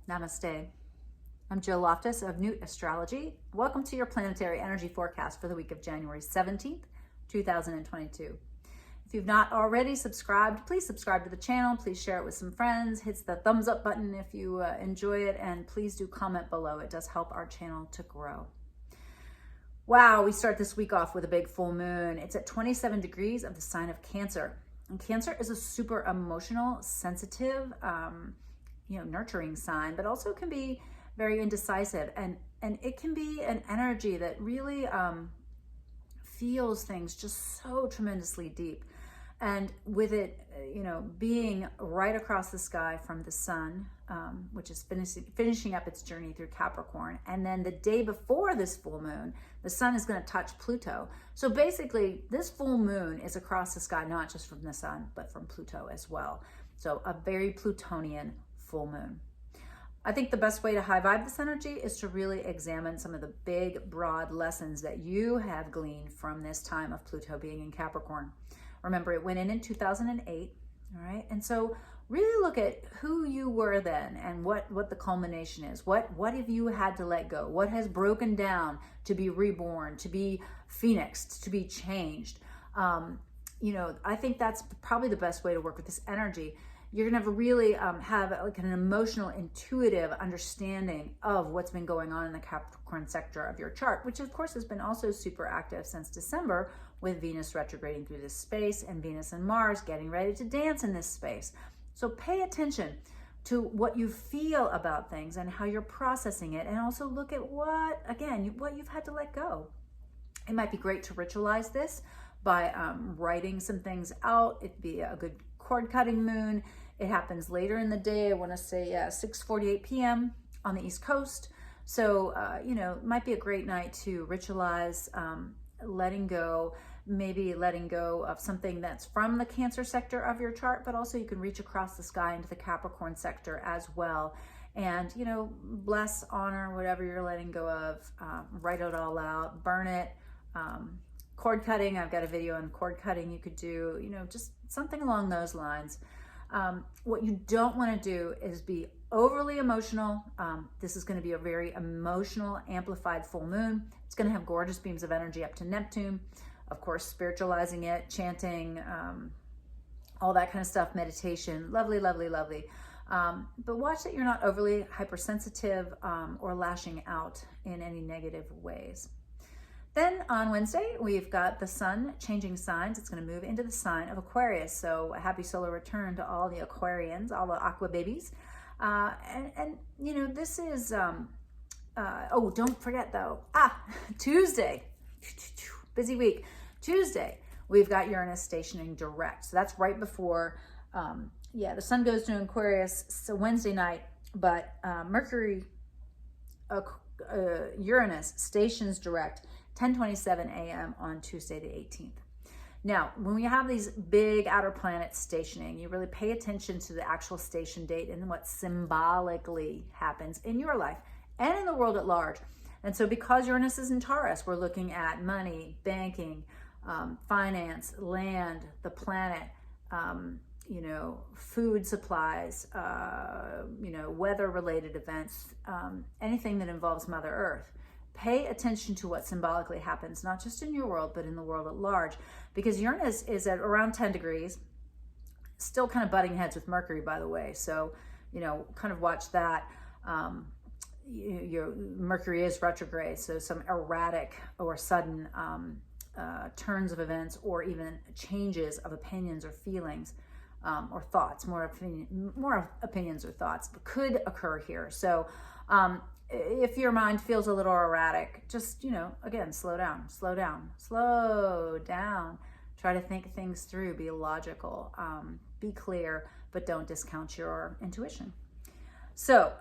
Namaste. I'm Jill Loftis of Nuit Astrology. Welcome to your Planetary Energy Forecast for the week of January 17th, 2022. If you've not already subscribed, please subscribe to the channel. Please share it with some friends. Hit the thumbs up button if you enjoy it, and please do comment below. It does help our channel to grow. Wow, we start this week off with a big full moon. It's at 27 degrees of the sign of Cancer. And Cancer is a super emotional, sensitive, nurturing sign, but also can be very indecisive, and it can be an energy that really feels things just so tremendously deep. And with it, being right across the sky from the sun, which is finishing up its journey through Capricorn, and then the day before this full moon, the sun is going to touch Pluto. So basically, this full moon is across the sky, not just from the sun, but from Pluto as well. So a very Plutonian full moon. I think the best way to high vibe this energy is to really examine some of the big, broad lessons that you have gleaned from this time of Pluto being in Capricorn. Remember, it went in 2008, all right? And so really look at who you were then and what the culmination is. What have you had to let go? What has broken down to be reborn, to be phoenixed, to be changed? I think that's probably the best way to work with this energy. You're gonna really have like an emotional, intuitive understanding of what's been going on in the Capricorn sector of your chart, which of course has been also super active since December, with Venus retrograding through this space and Venus and Mars getting ready to dance in this space. So pay attention to what you feel about things and how you're processing it, and also look at what you've had to let go. It might be great to ritualize this by writing some things out. It'd be a good cord cutting moon. It happens later in the day. I want to say 6:48 p.m. on the East Coast. So, it might be a great night to ritualize letting go, maybe letting go of something that's from the Cancer sector of your chart, but also you can reach across the sky into the Capricorn sector as well. And, bless, honor, whatever you're letting go of, write it all out, burn it. Cord cutting, I've got a video on cord cutting you could do, just something along those lines. What you don't want to do is be overly emotional. This is going to be a very emotional, amplified full moon. It's going to have gorgeous beams of energy up to Neptune. Of course, spiritualizing it, chanting, all that kind of stuff, meditation, lovely, lovely, lovely. But watch that you're not overly hypersensitive or lashing out in any negative ways. Then on Wednesday, we've got the sun changing signs. It's going to move into the sign of Aquarius. So a happy solar return to all the Aquarians, all the aqua babies. This is, don't forget though, Tuesday, busy week. Tuesday, we've got Uranus stationing direct. So that's right before, the sun goes to Aquarius, so Wednesday night, but Uranus stations direct 10:27 a.m. on Tuesday the 18th. Now, when we have these big outer planets stationing, you really pay attention to the actual station date and what symbolically happens in your life and in the world at large. And so because Uranus is in Taurus, we're looking at money, banking, finance, land, the planet, food supplies, weather-related events, anything that involves Mother Earth. Pay attention to what symbolically happens, not just in your world, but in the world at large, because Uranus is at around 10 degrees, still kind of butting heads with Mercury, by the way. So, kind of watch that. Mercury is retrograde, so some erratic or sudden turns of events, or even changes of opinions or feelings or thoughts, more opinions or thoughts could occur here. So, if your mind feels a little erratic, just, again, slow down. Try to think things through, be logical, be clear, but don't discount your intuition. So,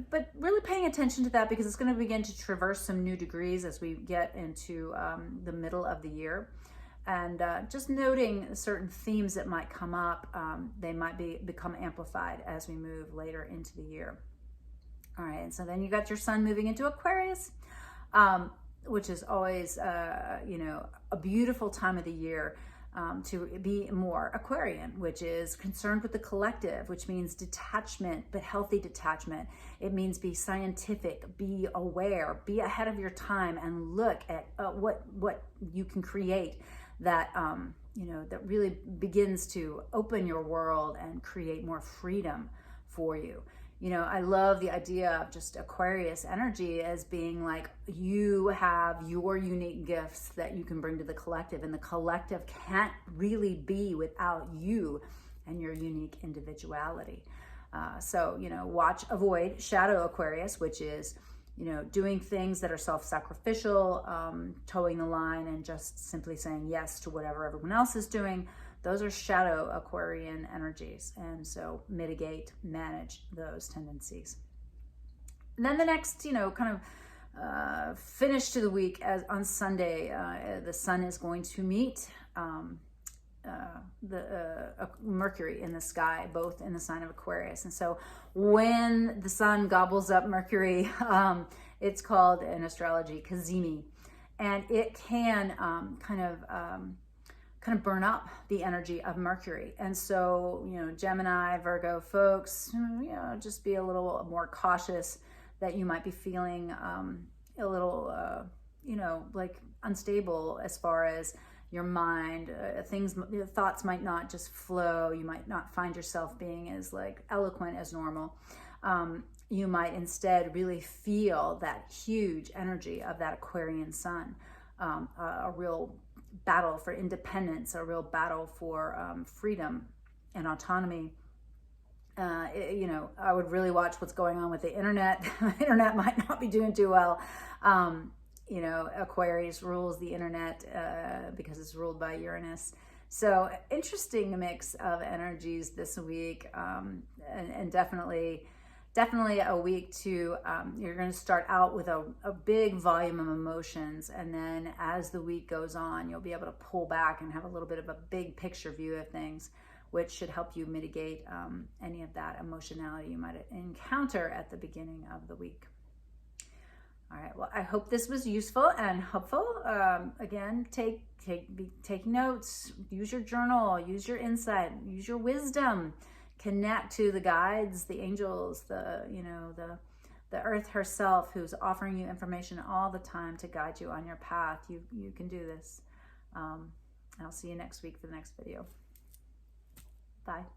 but really paying attention to that, because it's going to begin to traverse some new degrees as we get into the middle of the year. And just noting certain themes that might come up, they might become amplified as we move later into the year. All right, and so then you got your sun moving into Aquarius, which is always, a beautiful time of the year. to be more Aquarian, which is concerned with the collective, which means detachment, but healthy detachment. It means be scientific, be aware, be ahead of your time, and look at what you can create that that really begins to open your world and create more freedom for you. I love the idea of just Aquarius energy as being like, you have your unique gifts that you can bring to the collective, and the collective can't really be without you and your unique individuality. So, avoid shadow Aquarius, which is, doing things that are self-sacrificial, towing the line and just simply saying yes to whatever everyone else is doing. Those are shadow Aquarian energies. And so mitigate, manage those tendencies. And then the next, finish to the week, as on Sunday, the sun is going to meet Mercury in the sky, both in the sign of Aquarius. And so when the sun gobbles up Mercury, it's called in astrology Cazimi, and it can kind of burn up the energy of Mercury. And so, Gemini, Virgo folks, just be a little more cautious that you might be feeling a little, like unstable as far as your mind. Thoughts might not just flow. You might not find yourself being as like eloquent as normal. You might instead really feel that huge energy of that Aquarian sun, a real battle for independence, a real battle for freedom and autonomy. I would really watch what's going on with the internet. The internet might not be doing too well. Aquarius rules the internet because it's ruled by Uranus. So interesting mix of energies this week, and definitely a week to, you're going to start out with a big volume of emotions, and then as the week goes on, you'll be able to pull back and have a little bit of a big picture view of things, which should help you mitigate any of that emotionality you might encounter at the beginning of the week. All right, well, I hope this was useful and helpful. Again, take notes, use your journal, use your insight, use your wisdom, connect to the guides, the angels, the earth herself, who's offering you information all the time to guide you on your path. You can do this. I'll see you next week for the next video. Bye.